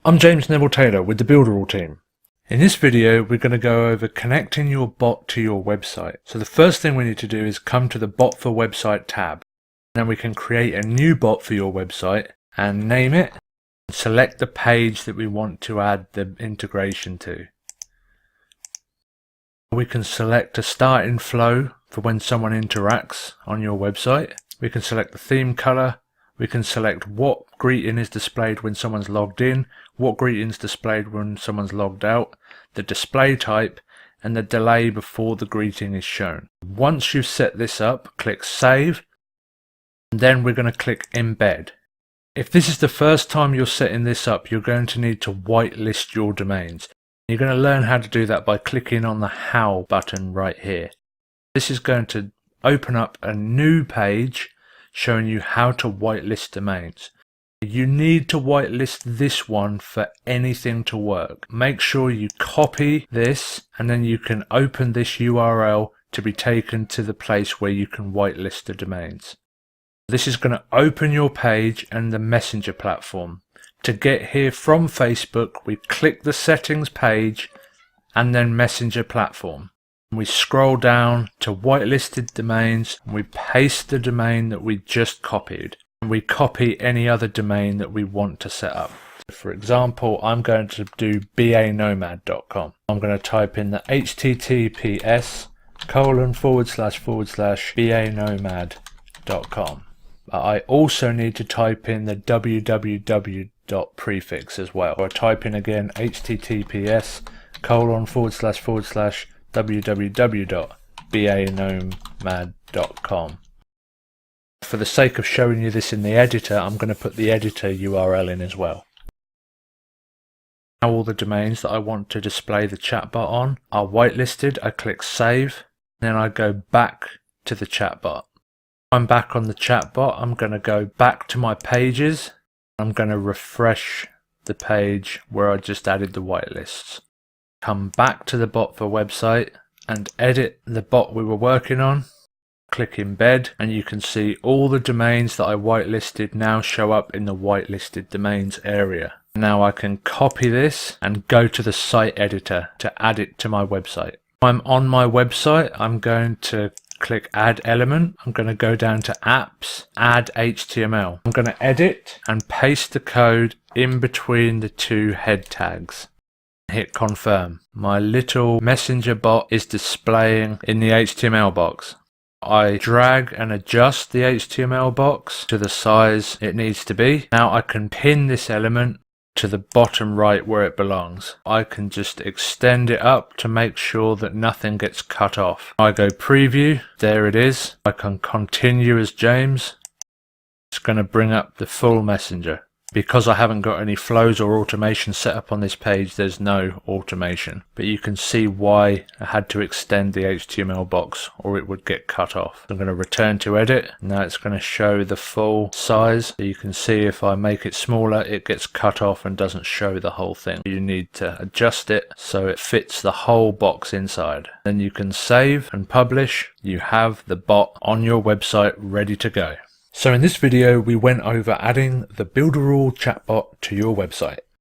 I'm James Neville Taylor with the Builderall team. In this video we're going to go over connecting your bot to your website. So the first thing we need to do is come to the Bot for Website tab. Then we can create a new bot for your website and name it. Select the page that we want to add the integration to. We can select a starting flow for when someone interacts on your website. We can select the theme color. We can select what greeting is displayed when someone's logged in, what greeting is displayed when someone's logged out, the display type, and the delay before the greeting is shown. Once you've set this up, click Save, and then we're going to click Embed. If this is the first time you're setting this up, you're going to need to whitelist your domains. You're going to learn how to do that by clicking on the How button right here. This is going to open up a new page showing you how to whitelist domains. You need to whitelist this one for anything to work. Make sure you copy this and then you can open this URL to be taken to the place where you can whitelist the domains. This is going to open your page and the Messenger platform. To get here from Facebook, we click the settings page and then Messenger platform. We scroll down to whitelisted domains and we paste the domain that we just copied. And we copy any other domain that we want to set up. For example, I'm going to do banomad.com. I'm going to type in the https://banomad.com. I also need to type in the www prefix as well. Or type in again https://www.banomad.com. For the sake of showing you this in the editor, I'm going to put the editor URL in as well. Now all the domains that I want to display the chatbot on are whitelisted. I click Save, then I go back to the chatbot. I'm back on the chatbot. I'm going to go back to my pages. I'm going to refresh the page where I just added the whitelists. Come back to the Bot for Website and edit the bot we were working on. Click Embed and you can see all the domains that I whitelisted now show up in the whitelisted domains area. Now I can copy this and go to the site editor to add it to my website. I'm on my website. I'm going to click Add Element. I'm going to go down to Apps, Add HTML. I'm going to edit and paste the code in between the two head tags. Hit Confirm. My little messenger bot is displaying in the HTML box. I drag and adjust the HTML box to the size it needs to be. Now I can pin this element to the bottom right where it belongs. I can just extend it up to make sure that nothing gets cut off. I go Preview, there it is. I can continue as James. It's going to bring up the full messenger. Because I haven't got any flows or automation set up on this page, there's no automation. But you can see why I had to extend the HTML box or it would get cut off. I'm going to return to edit. Now it's going to show the full size. So you can see if I make it smaller, it gets cut off and doesn't show the whole thing. You need to adjust it so it fits the whole box inside. Then you can save and publish. You have the bot on your website ready to go. So in this video we went over adding the Builderall chatbot to your website.